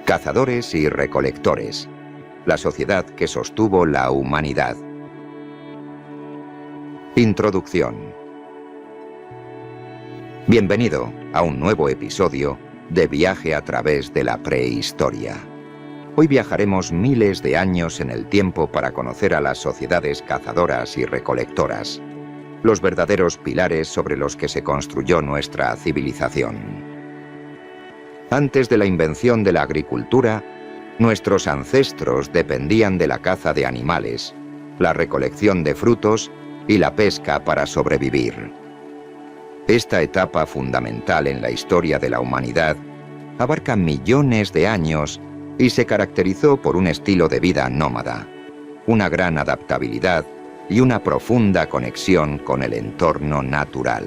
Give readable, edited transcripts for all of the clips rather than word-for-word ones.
Cazadores y recolectores. La sociedad que sostuvo la humanidad. Introducción. Bienvenido a un nuevo episodio de Viaje a través de la prehistoria. Hoy viajaremos miles de años en el tiempo para conocer a las sociedades cazadoras y recolectoras, los verdaderos pilares sobre los que se construyó nuestra civilización. Antes de la invención de la agricultura, nuestros ancestros dependían de la caza de animales, la recolección de frutos y la pesca para sobrevivir. Esta etapa fundamental en la historia de la humanidad abarca millones de años y se caracterizó por un estilo de vida nómada, una gran adaptabilidad y una profunda conexión con el entorno natural.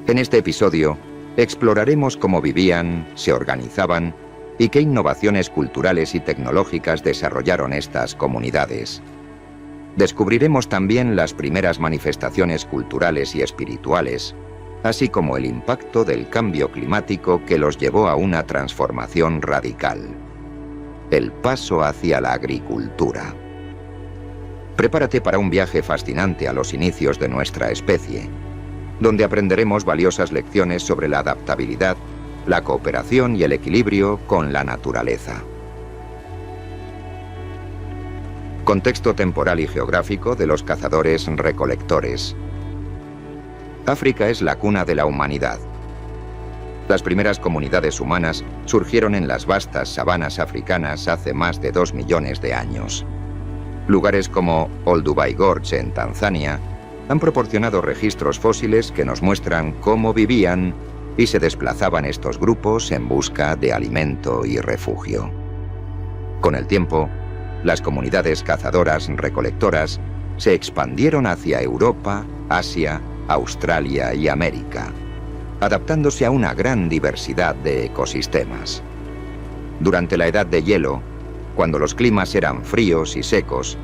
En este episodio, exploraremos cómo vivían, se organizaban y qué innovaciones culturales y tecnológicas desarrollaron estas comunidades. Descubriremos también las primeras manifestaciones culturales y espirituales, así como el impacto del cambio climático que los llevó a una transformación radical. El paso hacia la agricultura. Prepárate para un viaje fascinante a los inicios de nuestra especie, donde aprenderemos valiosas lecciones sobre la adaptabilidad, la cooperación y el equilibrio con la naturaleza. Contexto temporal y geográfico de los cazadores-recolectores. África es la cuna de la humanidad. Las primeras comunidades humanas surgieron en las vastas sabanas africanas hace más de 2 millones de años. Lugares como Olduvai Gorge en Tanzania han proporcionado registros fósiles que nos muestran cómo vivían y se desplazaban estos grupos en busca de alimento y refugio. Con el tiempo, las comunidades cazadoras-recolectoras se expandieron hacia Europa, Asia, Australia y América, adaptándose a una gran diversidad de ecosistemas. Durante la Edad de Hielo, cuando los climas eran fríos y secos,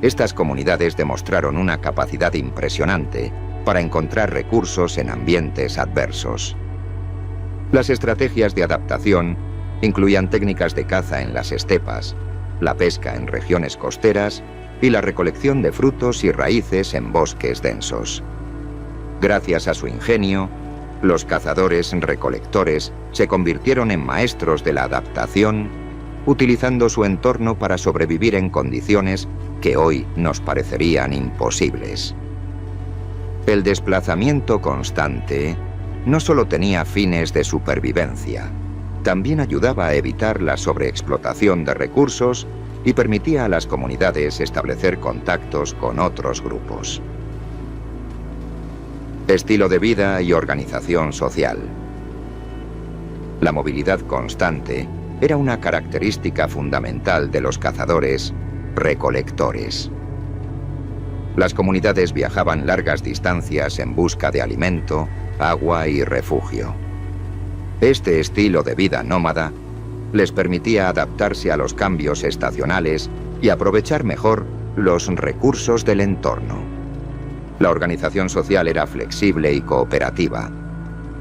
estas comunidades demostraron una capacidad impresionante para encontrar recursos en ambientes adversos. Las estrategias de adaptación incluían técnicas de caza en las estepas, la pesca en regiones costeras y la recolección de frutos y raíces en bosques densos. Gracias a su ingenio, los cazadores-recolectores se convirtieron en maestros de la adaptación, utilizando su entorno para sobrevivir en condiciones que hoy nos parecerían imposibles. El desplazamiento constante no solo tenía fines de supervivencia, también ayudaba a evitar la sobreexplotación de recursos y permitía a las comunidades establecer contactos con otros grupos. Estilo de vida y organización social. La movilidad constante era una característica fundamental de los cazadores-recolectores. Las comunidades viajaban largas distancias en busca de alimento, agua y refugio. Este estilo de vida nómada les permitía adaptarse a los cambios estacionales y aprovechar mejor los recursos del entorno. La organización social era flexible y cooperativa.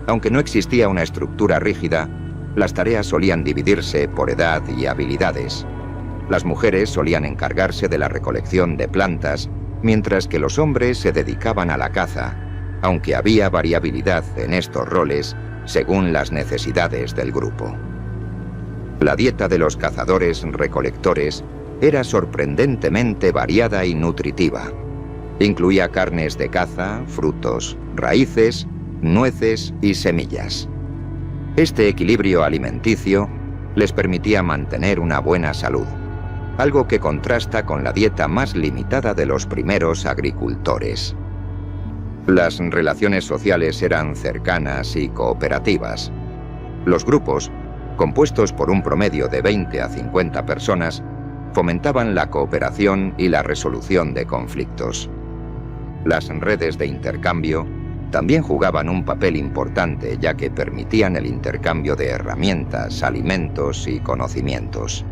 Aunque no existía una estructura rígida, las tareas solían dividirse por edad y habilidades. Las mujeres solían encargarse de la recolección de plantas, mientras que los hombres se dedicaban a la caza, aunque había variabilidad en estos roles según las necesidades del grupo. La dieta de los cazadores-recolectores era sorprendentemente variada y nutritiva. Incluía carnes de caza, frutos, raíces, nueces y semillas. Este equilibrio alimenticio les permitía mantener una buena salud, algo que contrasta con la dieta más limitada de los primeros agricultores. Las relaciones sociales eran cercanas y cooperativas. Los grupos, compuestos por un promedio de 20 a 50 personas, fomentaban la cooperación y la resolución de conflictos. Las redes de intercambio también jugaban un papel importante, ya que permitían el intercambio de herramientas, alimentos y conocimientos.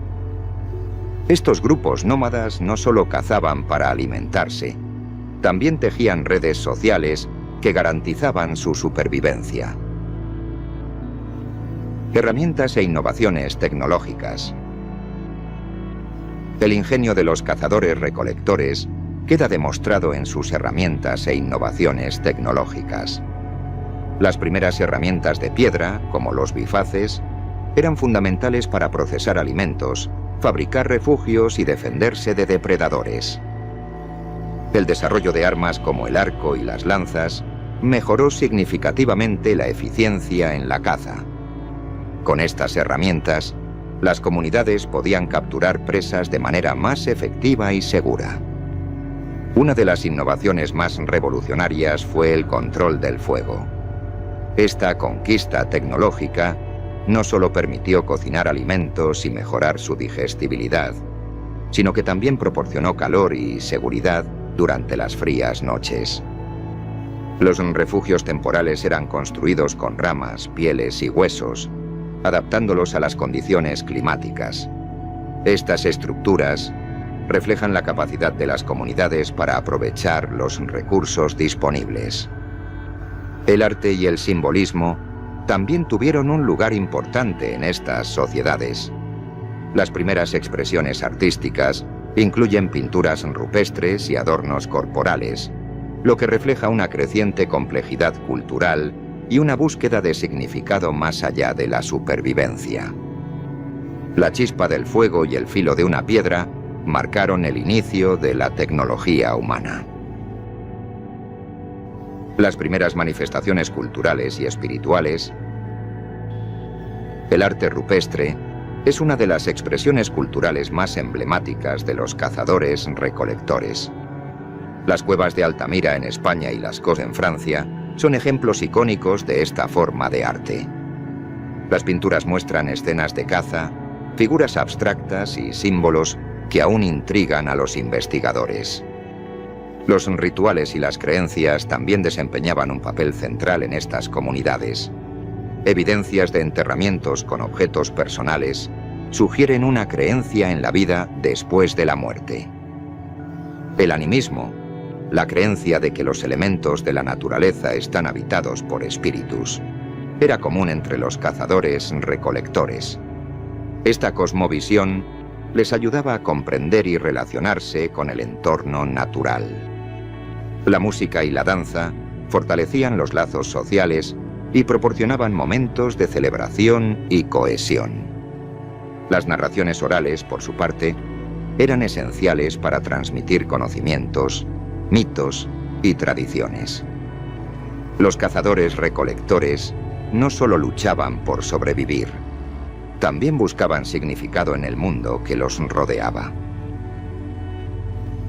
Estos grupos nómadas no solo cazaban para alimentarse, también tejían redes sociales que garantizaban su supervivencia. Herramientas e innovaciones tecnológicas. El ingenio de los cazadores-recolectores queda demostrado en sus herramientas e innovaciones tecnológicas. Las primeras herramientas de piedra, como los bifaces, eran fundamentales para procesar alimentos, fabricar refugios y defenderse de depredadores. El desarrollo de armas como el arco y las lanzas mejoró significativamente la eficiencia en la caza. Con estas herramientas, las comunidades podían capturar presas de manera más efectiva y segura. Una de las innovaciones más revolucionarias fue el control del fuego. Esta conquista tecnológica no solo permitió cocinar alimentos y mejorar su digestibilidad, sino que también proporcionó calor y seguridad durante las frías noches. Los refugios temporales eran construidos con ramas, pieles y huesos, adaptándolos a las condiciones climáticas. Estas estructuras reflejan la capacidad de las comunidades para aprovechar los recursos disponibles. El arte y el simbolismo también tuvieron un lugar importante en estas sociedades. Las primeras expresiones artísticas incluyen pinturas rupestres y adornos corporales, lo que refleja una creciente complejidad cultural y una búsqueda de significado más allá de la supervivencia. La chispa del fuego y el filo de una piedra marcaron el inicio de la tecnología humana. Las primeras manifestaciones culturales y espirituales. El arte rupestre es una de las expresiones culturales más emblemáticas de los cazadores-recolectores. Las cuevas de Altamira en España y Lascaux en Francia son ejemplos icónicos de esta forma de arte. Las pinturas muestran escenas de caza, figuras abstractas y símbolos que aún intrigan a los investigadores. Los rituales y las creencias también desempeñaban un papel central en estas comunidades. Evidencias de enterramientos con objetos personales sugieren una creencia en la vida después de la muerte. El animismo, la creencia de que los elementos de la naturaleza están habitados por espíritus, era común entre los cazadores-recolectores. Esta cosmovisión les ayudaba a comprender y relacionarse con el entorno natural. La música y la danza fortalecían los lazos sociales y proporcionaban momentos de celebración y cohesión. Las narraciones orales, por su parte, eran esenciales para transmitir conocimientos, mitos y tradiciones. Los cazadores-recolectores no solo luchaban por sobrevivir, también buscaban significado en el mundo que los rodeaba.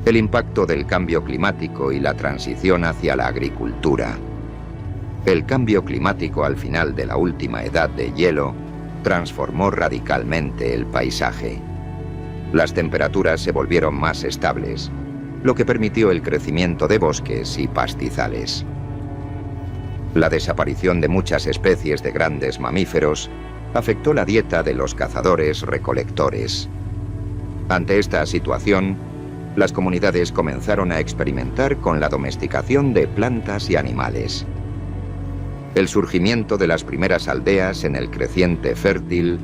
El impacto del cambio climático y la transición hacia la agricultura. El cambio climático al final de la última edad de hielo transformó radicalmente el paisaje. Las temperaturas se volvieron más estables, lo que permitió el crecimiento de bosques y pastizales. La desaparición de muchas especies de grandes mamíferos afectó la dieta de los cazadores-recolectores. Ante esta situación, las comunidades comenzaron a experimentar con la domesticación de plantas y animales. El surgimiento de las primeras aldeas en el creciente fértil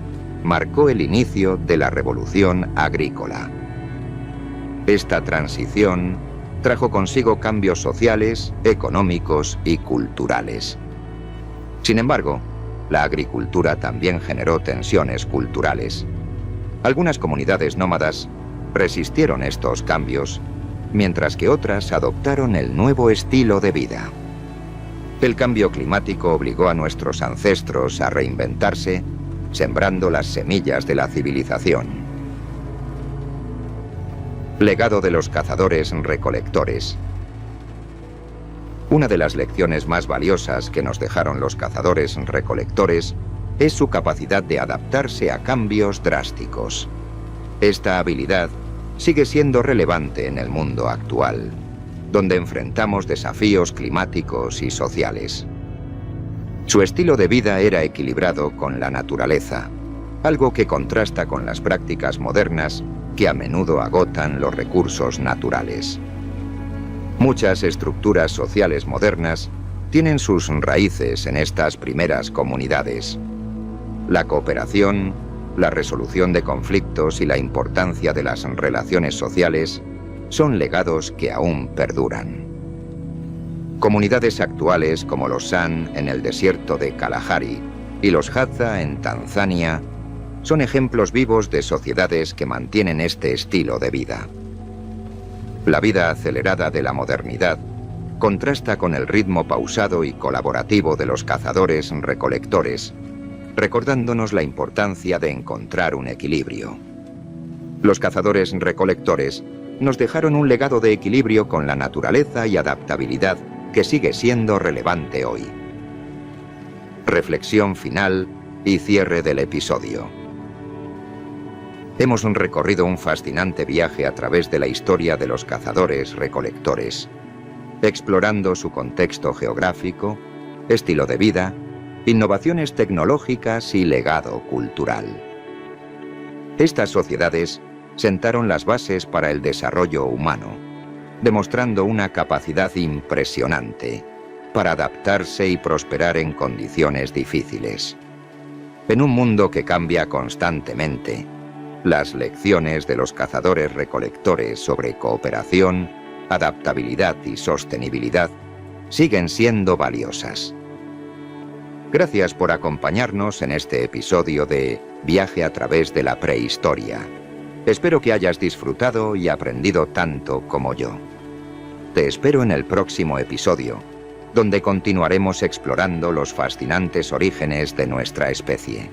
marcó el inicio de la revolución agrícola. Esta transición trajo consigo cambios sociales, económicos y culturales. Sin embargo, la agricultura también generó tensiones culturales. Algunas comunidades nómadas resistieron estos cambios, mientras que otras adoptaron el nuevo estilo de vida. El cambio climático obligó a nuestros ancestros a reinventarse, sembrando las semillas de la civilización. Legado de los cazadores-recolectores. Una de las lecciones más valiosas que nos dejaron los cazadores-recolectores es su capacidad de adaptarse a cambios drásticos. Esta habilidad sigue siendo relevante en el mundo actual, donde enfrentamos desafíos climáticos y sociales. Su estilo de vida era equilibrado con la naturaleza, algo que contrasta con las prácticas modernas que a menudo agotan los recursos naturales. Muchas estructuras sociales modernas tienen sus raíces en estas primeras comunidades. La cooperación, la resolución de conflictos y la importancia de las relaciones sociales son legados que aún perduran. Comunidades actuales como los San en el desierto de Kalahari y los Hadza en Tanzania son ejemplos vivos de sociedades que mantienen este estilo de vida. La vida acelerada de la modernidad contrasta con el ritmo pausado y colaborativo de los cazadores-recolectores, recordándonos la importancia de encontrar un equilibrio. Los cazadores-recolectores nos dejaron un legado de equilibrio con la naturaleza y adaptabilidad que sigue siendo relevante hoy. Reflexión final y cierre del episodio. Hemos recorrido un fascinante viaje a través de la historia de los cazadores-recolectores, explorando su contexto geográfico, estilo de vida, innovaciones tecnológicas y legado cultural. Estas sociedades sentaron las bases para el desarrollo humano, demostrando una capacidad impresionante para adaptarse y prosperar en condiciones difíciles. En un mundo que cambia constantemente, las lecciones de los cazadores-recolectores sobre cooperación, adaptabilidad y sostenibilidad siguen siendo valiosas. Gracias por acompañarnos en este episodio de Viaje a través de la prehistoria. Espero que hayas disfrutado y aprendido tanto como yo. Te espero en el próximo episodio, donde continuaremos explorando los fascinantes orígenes de nuestra especie.